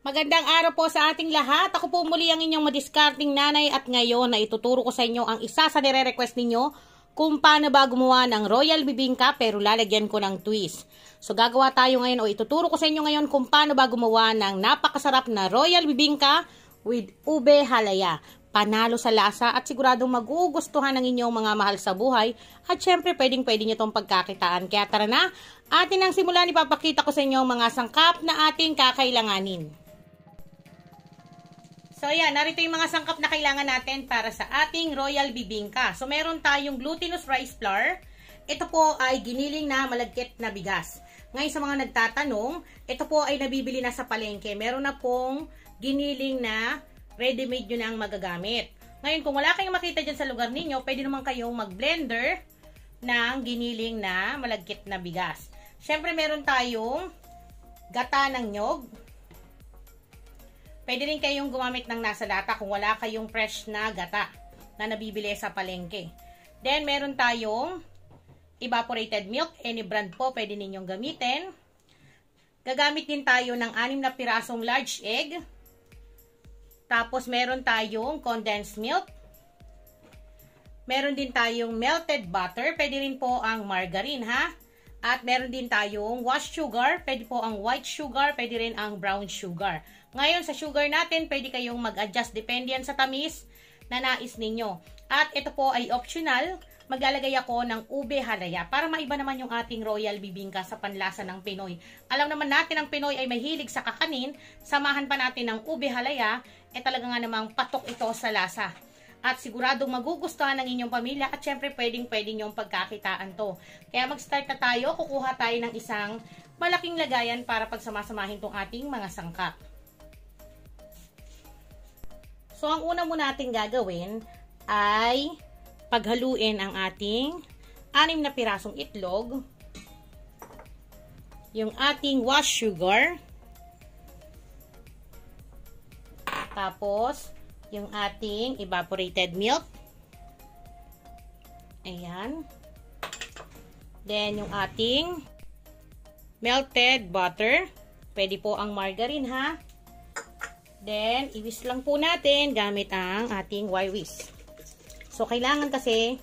Magandang araw po sa ating lahat. Ako po muli ang inyong madiskarting nanay at ngayon na ituturo ko sa inyo ang isa sa nire-request ninyo kung paano ba gumawa ng royal bibingka pero lalagyan ko ng twist. So gagawa tayo ngayon o ituturo ko sa inyo ngayon kung paano ba gumawa ng napakasarap na royal bibingka with ube halaya. Panalo sa lasa at siguradong magugustuhan ng inyong mga mahal sa buhay at syempre pwedeng nyo itong pagkakitaan. Kaya tara na, atin ang simulan, ipapakita ko sa inyo mga sangkap na ating kakailanganin. So yan, narito yung mga sangkap na kailangan natin para sa ating royal bibingka. So meron tayong glutinous rice flour. Ito po ay giniling na malagkit na bigas. Ngayon sa mga nagtatanong, ito po ay nabibili na sa palengke. Meron na pong giniling na ready-made nyo na ang magagamit. Ngayon kung wala kayong makita dyan sa lugar ninyo, pwede naman kayong mag-blender ng giniling na malagkit na bigas. Siyempre meron tayong gata ng nyog. Pwede rin kayong gumamit ng nasa lata kung wala kayong fresh na gata na nabibili sa palengke. Then, meron tayong evaporated milk. Any brand po pwede ninyong gamitin. Gagamit din tayo ng 6 na pirasong large egg. Tapos, meron tayong condensed milk. Meron din tayong melted butter. Pwede rin po ang margarine, ha? At meron din tayong washed sugar. Pwede po ang white sugar. Pwede rin ang brown sugar. Ngayon, sa sugar natin, pwede kayong mag-adjust. Depende yan sa tamis na nais ninyo. At ito po ay optional. Maglalagay ako ng ube halaya para maiba naman yung ating royal bibingka sa panlasa ng Pinoy. Alam naman natin ang Pinoy ay mahilig sa kakanin. Samahan pa natin ng ube halaya. Talaga nga namang patok ito sa lasa. At siguradong magugustuhan ng inyong pamilya at syempre pwedeng yung pagkakitaan to. Kaya mag-start na tayo. Kukuha tayo ng isang malaking lagayan para pagsamasamahin tong ating mga sangkap. So, ang una muna natin gagawin ay paghaluin ang ating 6 na pirasong itlog, yung ating washed sugar, tapos yung ating evaporated milk, ayan, then yung ating melted butter, pwede po ang margarine ha. Then, i-whisk lang po natin gamit ang ating wire whisk. So, kailangan kasi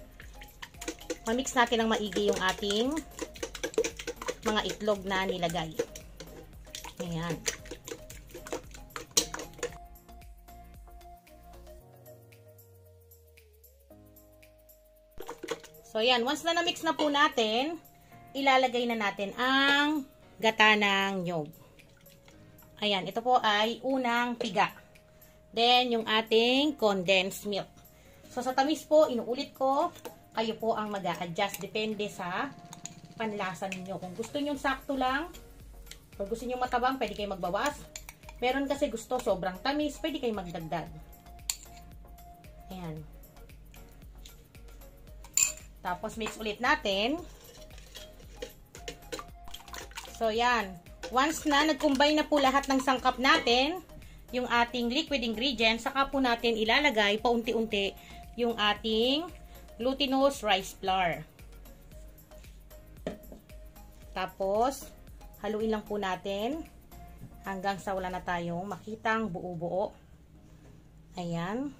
ma-mix natin ng maigi yung ating mga itlog na nilagay. Ayan. So, yan. Once na na-mix na po natin, ilalagay na natin ang gata ng nyog. Ayan, ito po ay unang piga. Then, yung ating condensed milk. So, sa tamis po, inuulit ko, kayo po ang mag-a-adjust. Depende sa panlasa ninyo. Kung gusto nyo sakto lang, kung gusto nyo matabang, pwede kayo magbawas. Meron kasi gusto sobrang tamis, pwede kayo magdagdag. Ayan. Tapos, mix ulit natin. So, yan. Once na nag-combine na po lahat ng sangkap natin, yung ating liquid ingredients, saka po natin ilalagay paunti-unti yung ating glutinous rice flour. Tapos, haluin lang po natin hanggang sa wala na tayong makitang buo-buo. Ayan.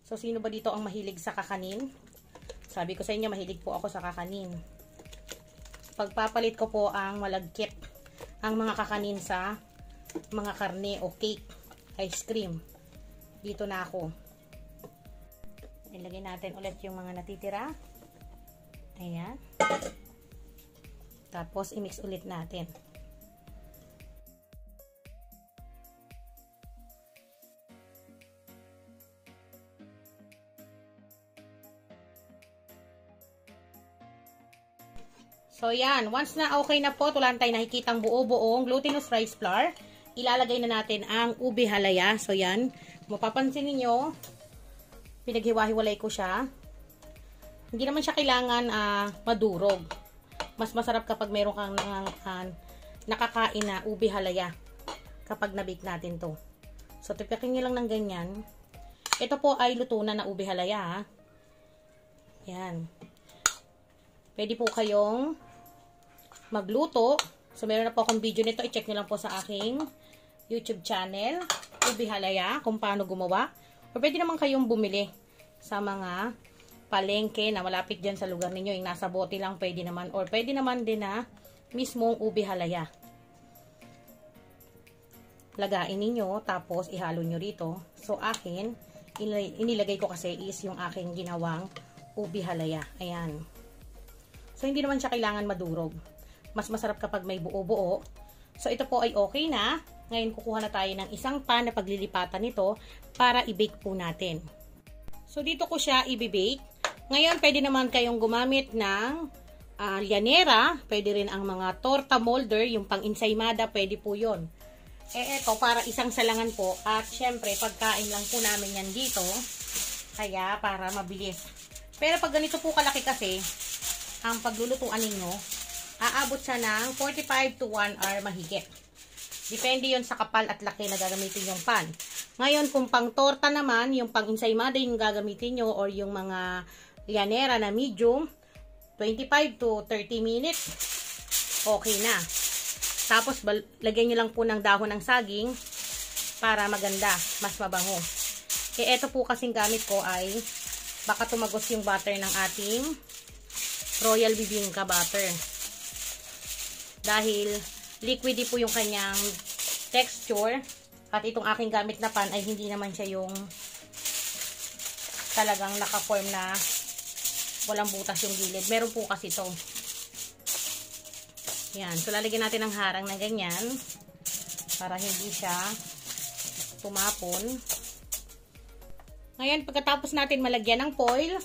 So, sino ba dito ang mahilig sa kakanin? Sabi ko sa inyo, mahilig po ako sa kakanin. Pagpapalit ko po ang malagkit ang mga kakanin sa mga karne o cake, ice cream. Dito na ako. Ilagay natin ulit yung mga natitira. Ayan. Tapos i-mix ulit natin. So, yan. Once na okay na po, tulan tayo nakikitang buo-buong glutinous rice flour, ilalagay na natin ang ube halaya. So, yan. Mapapansin niyo pinaghiwa-hiwalay ko siya. Hindi naman siya kailangan madurog. Mas masarap kapag meron kang nakakain na ube halaya kapag na-bake natin to. So, tipikin nyo lang ng ganyan. Ito po ay luto na ube halaya, ha? Yan. Pwede po kayong magluto So, meron na po akong video nito. I-check nyo lang po sa aking YouTube channel. Ubi halaya, kung paano gumawa. O pwede naman kayong bumili sa mga palengke na malapit dyan sa lugar ninyo. Yung nasa bote lang pwede naman. Or pwede naman din na mismong ubi halaya. Lagain ninyo, tapos ihalo nyo rito. So, akin, inilagay ko kasi is yung aking ginawang ubi halaya. Ayan. So, hindi naman siya kailangan madurog. Mas masarap kapag may buo-buo. So, ito po ay okay na. Ngayon, kukuha na tayo ng isang pan na paglilipatan nito para i-bake po natin. So, dito ko siya i-bake. Ngayon, pwede naman kayong gumamit ng llanera. Pwede rin ang mga torta molder, yung pang-ensaymada, pwede po yun. Eto, para isang salangan po. At syempre, pagkain lang po namin yan dito. Kaya, para mabilis. Pero pag ganito po kalaki kasi, ang paglulutuan ninyo, aabot siya ng 45 to 1 hour mahigit. Depende yon sa kapal at laki na gagamitin yung pan. Ngayon, kung pang torta naman, yung pang ensaymada yung gagamitin nyo, or yung mga llanera na medium, 25 to 30 minutes, okay na. Tapos, lagyan nyo lang po ng dahon ng saging para maganda, mas mabango. Eto po kasing gamit ko ay baka tumagos yung butter ng ating Royal Bibingka butter. Dahil liquidy po yung kanyang texture at itong aking gamit na pan ay hindi naman siya yung talagang naka-form na walang butas yung gilid. Meron po kasi ito. Yan. So, lalagyan natin ng harang na ganyan para hindi siya tumapon. Ngayon, pagkatapos natin malagyan ng foil,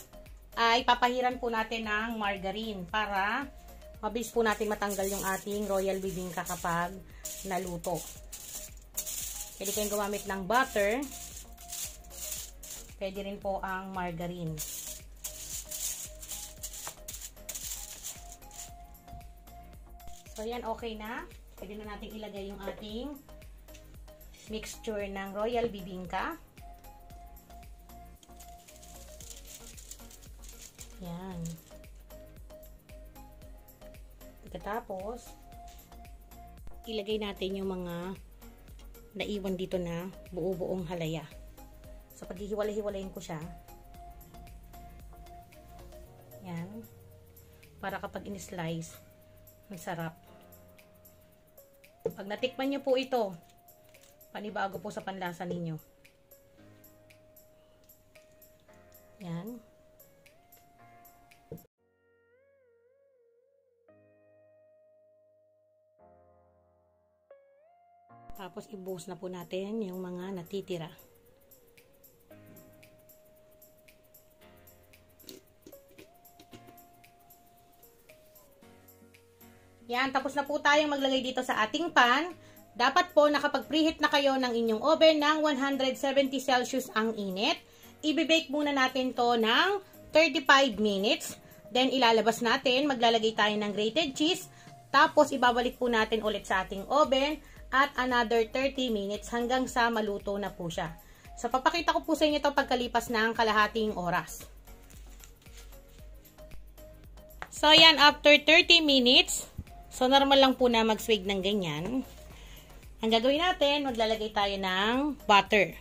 ay papahiran po natin ng margarine para mabilis po natin matanggal yung ating Royal Bibingka kapag naluto. Pwede kayong gumamit ng butter. Pwede rin po ang margarine. So, yan, okay na. Pwede na natin ilagay yung ating mixture ng Royal Bibingka. Yan. Pagkatapos, ilagay natin yung mga naiwan dito na buo-buong halaya. So, paghihiwalay-hiwalayin ko siya. Yan. Para kapag in-slice, masarap. Pag natikman nyo po ito, panibago po sa panlasa ninyo. Yan. Tapos, ibuhos na po natin yung mga natitira. Yan, tapos na po tayong maglagay dito sa ating pan. Dapat po nakapag-preheat na kayo ng inyong oven ng 170 Celsius ang init. I-bake muna natin to ng 35 minutes. Then, ilalabas natin. Maglalagay tayo ng grated cheese. Tapos, ibabalik po natin ulit sa ating oven at another 30 minutes hanggang sa maluto na po siya. So, papakita ko po sa inyo ito pagkalipas ng kalahating oras. So, yan, after 30 minutes, so, normal lang po na mag-swig ng ganyan. Ang gagawin natin, maglalagay tayo ng butter.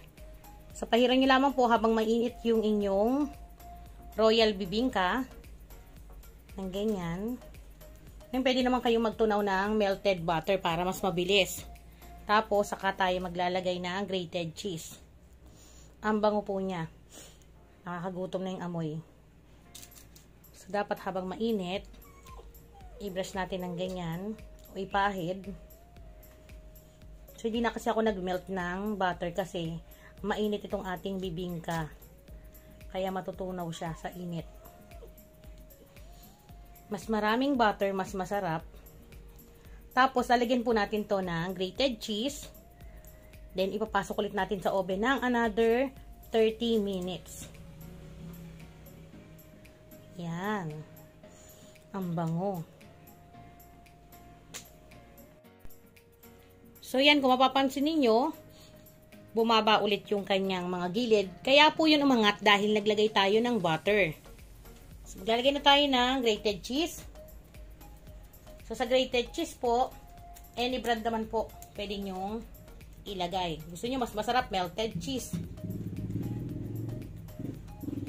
So, pahiran nyo lamang po habang mainit yung inyong Royal Bibingka. Ng ganyan. Then, pwede naman kayong magtunaw ng melted butter para mas mabilis. Tapos, saka tayo maglalagay ng grated cheese. Ang bango po niya. Nakakagutom na yung amoy. So, dapat habang mainit, i-brush natin ng ganyan o ipahid. So, hindi na kasi ako nag-melt ng butter kasi mainit itong ating bibingka. Kaya matutunaw siya sa init. Mas maraming butter, mas masarap. Tapos, lalagyan po natin to ng grated cheese. Then, ipapasok ulit natin sa oven ng another 30 minutes. Yan. Ang bango. So, yan. Kung mapapansin ninyo, bumaba ulit yung kanyang mga gilid. Kaya po yun umangat dahil naglagay tayo ng butter. So, maglalagay na tayo ng grated cheese. So, sa grated cheese po, Any brand naman po, pwede nyong ilagay. Gusto nyo mas masarap, melted cheese.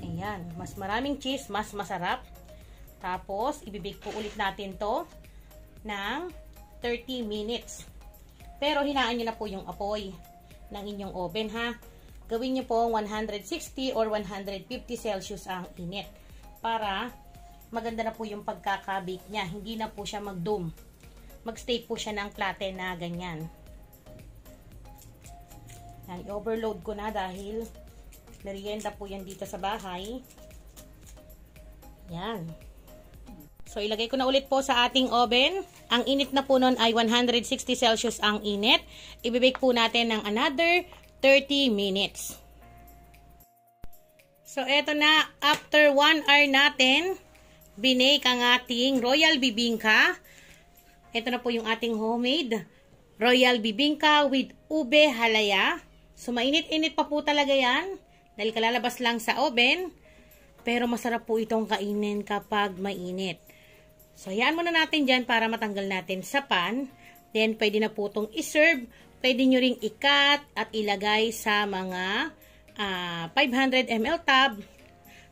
Ayan, mas maraming cheese, mas masarap. Tapos, ibibake po ulit natin to ng 30 minutes. Pero, hinaan nyo na po yung apoy ng inyong oven, ha. Gawin nyo po 160 or 150 Celsius ang init. Para maganda na po yung pagkakabake niya. Hindi na po siya mag-doom. Mag-stay po siya ng plate na ganyan. Yan, i-overload ko na dahil merienda po yan dito sa bahay. Yan. So, ilagay ko na ulit po sa ating oven. Ang init na po nun ay 160 Celsius ang init. Ibibake po natin ng another 30 minutes. So, eto na. After 1 hour natin, binake ang ating Royal Bibingka. Ito na po yung ating homemade Royal Bibingka with ube halaya. So, mainit-init pa po talaga yan. Dahil kalalabas lang sa oven. Pero masarap po itong kainin kapag mainit. So, hayaan muna natin dyan para matanggal natin sa pan. Then, pwede na po itong iserve. Pwede nyo ring i-cut at ilagay sa mga 500 ml tub.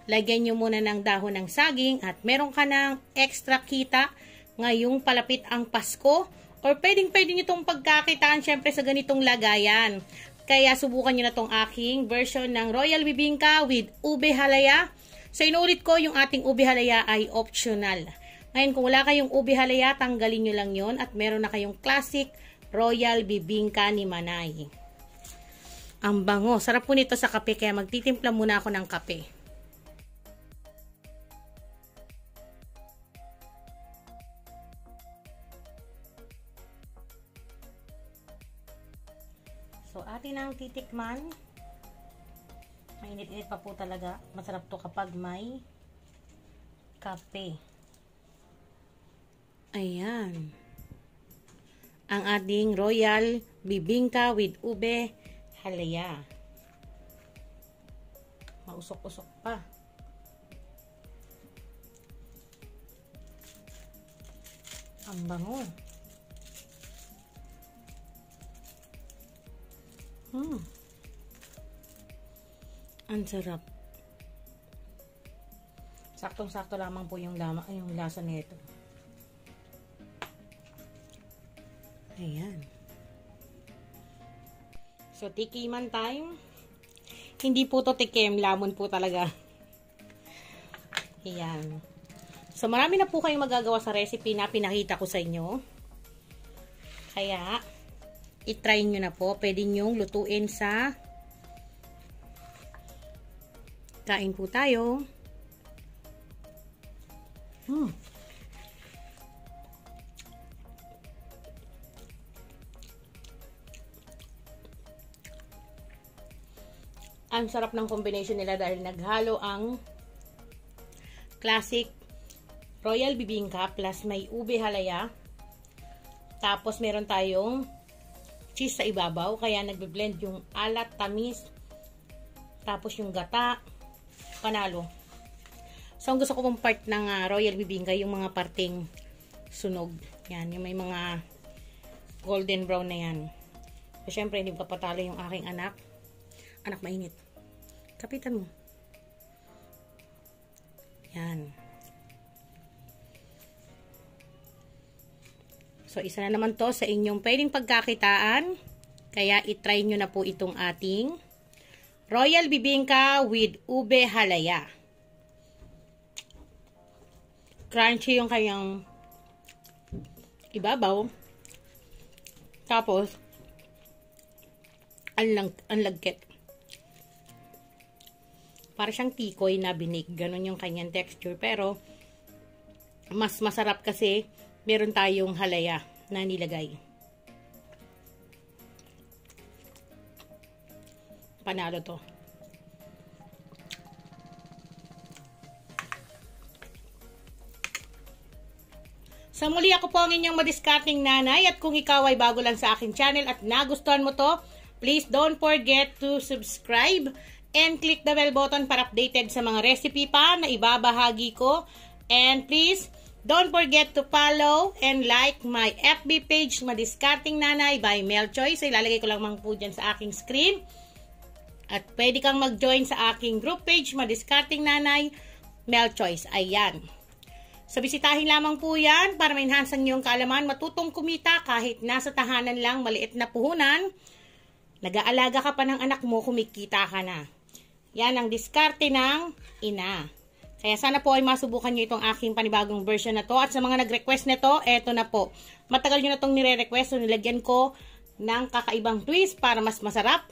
Lagyan nyo muna ng dahon ng saging at meron ka ng extra kita ngayong palapit ang Pasko. Or pwede nyo itong pagkakitaan syempre sa ganitong lagayan. Kaya subukan nyo na itong aking version ng Royal Bibingka with ube halaya. So, inuulit ko, yung ating ube halaya ay optional. Ngayon, kung wala kayong ube halaya, tanggalin nyo lang yon at meron na kayong classic Royal Bibingka ni Manay. Ang bango. Sarap po nito sa kape, kaya magtitimpla muna ako ng kape. So, atin ang titikman. Mainit-init pa po talaga. Masarap to kapag may kape. Ayan. Ang ating Royal Bibingka with ube halaya. Mausok-usok pa. Ang bango. Ang sarap. Saktong-sakto lamang po yung lasa nito. Ayan. So, tikiman time. Hindi po to tikim. Lamon po talaga. Ayan. So, marami na po kayong magagawa sa recipe na pinakita ko sa inyo. Kaya, i-try nyo na po. Pwede nyong lutuin sa kain po tayo. Ang sarap ng combination nila dahil naghalo ang classic Royal Bibingka plus may ube halaya. Tapos meron tayong cheese sa ibabaw. Kaya nagbe-blend yung alat, tamis. Tapos yung gata. Panalo. So, ang gusto ko pong part ng Royal Bibingka, yung mga parting sunog. Yan, yung may mga golden brown na yan. So, syempre, hindi papatalo yung aking anak. Anak, mainit. Kapitan mo. Yan. So, isa na naman to sa inyong pwedeng pagkakitaan. Kaya, itry nyo na po itong ating Royal Bibingka with ube halaya. Crunchy yung kanyang ibabaw. Tapos, ang lagkit. Para siyang tikoy na binig. Ganon yung kanyang texture. Pero, mas masarap kasi meron tayong halaya na nilagay. Panalo to. Sa muli, ako po ang inyong madiscarding nanay, at kung ikaw ay bago lang sa aking channel at nagustuhan mo to, please don't forget to subscribe and click the bell button para updated sa mga recipe pa na ibabahagi ko. And please Don't forget to follow and like my FB page, Madiskarting Nanay by Mel Choice. Ilalagay ko lang po dyan sa aking screen. At pwede kang mag-join sa aking group page, Madiskarting Nanay, Mel Choice. Ayan. So, bisitahin lamang po yan para ma-enhance ang iyong kaalaman. Matutong kumita kahit nasa tahanan lang, maliit na puhunan. Nag-aalaga ka pa ng anak mo, kumikita ka na. Yan ang diskarte ng ina. Kaya sana po ay masubukan nyo itong aking panibagong version na to. At sa mga nag-request nito, eto na po. Matagal nyo na itong nire-request. So, nilagyan ko ng kakaibang twist para mas masarap.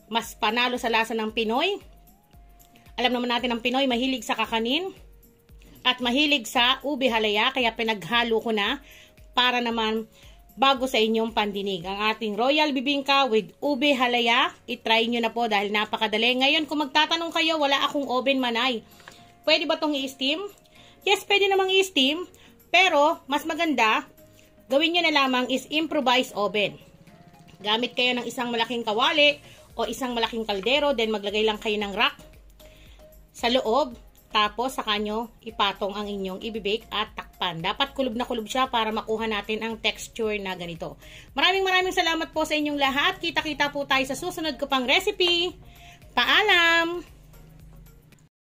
Mas panalo sa lasa ng Pinoy. Alam naman natin ang Pinoy, mahilig sa kakanin. At mahilig sa ube halaya, kaya pinaghalo ko na para naman bago sa inyong pandinig. Ang ating Royal Bibingka with ube halaya, itry nyo na po dahil napakadali. Ngayon, kung magtatanong kayo, wala akong oven manay. Pwede ba itong i-steam? Yes, pwede namang i-steam, pero mas maganda, gawin nyo na lamang is improvised oven. Gamit kayo ng isang malaking kawali o isang malaking kaldero, then maglagay lang kayo ng rack sa loob. Tapos, saka nyo ipatong ang inyong ibibake at takpan. Dapat kulob na kulob siya para makuha natin ang texture na ganito. Maraming salamat po sa inyong lahat. Kita-kita po tayo sa susunod ko pang recipe. Paalam!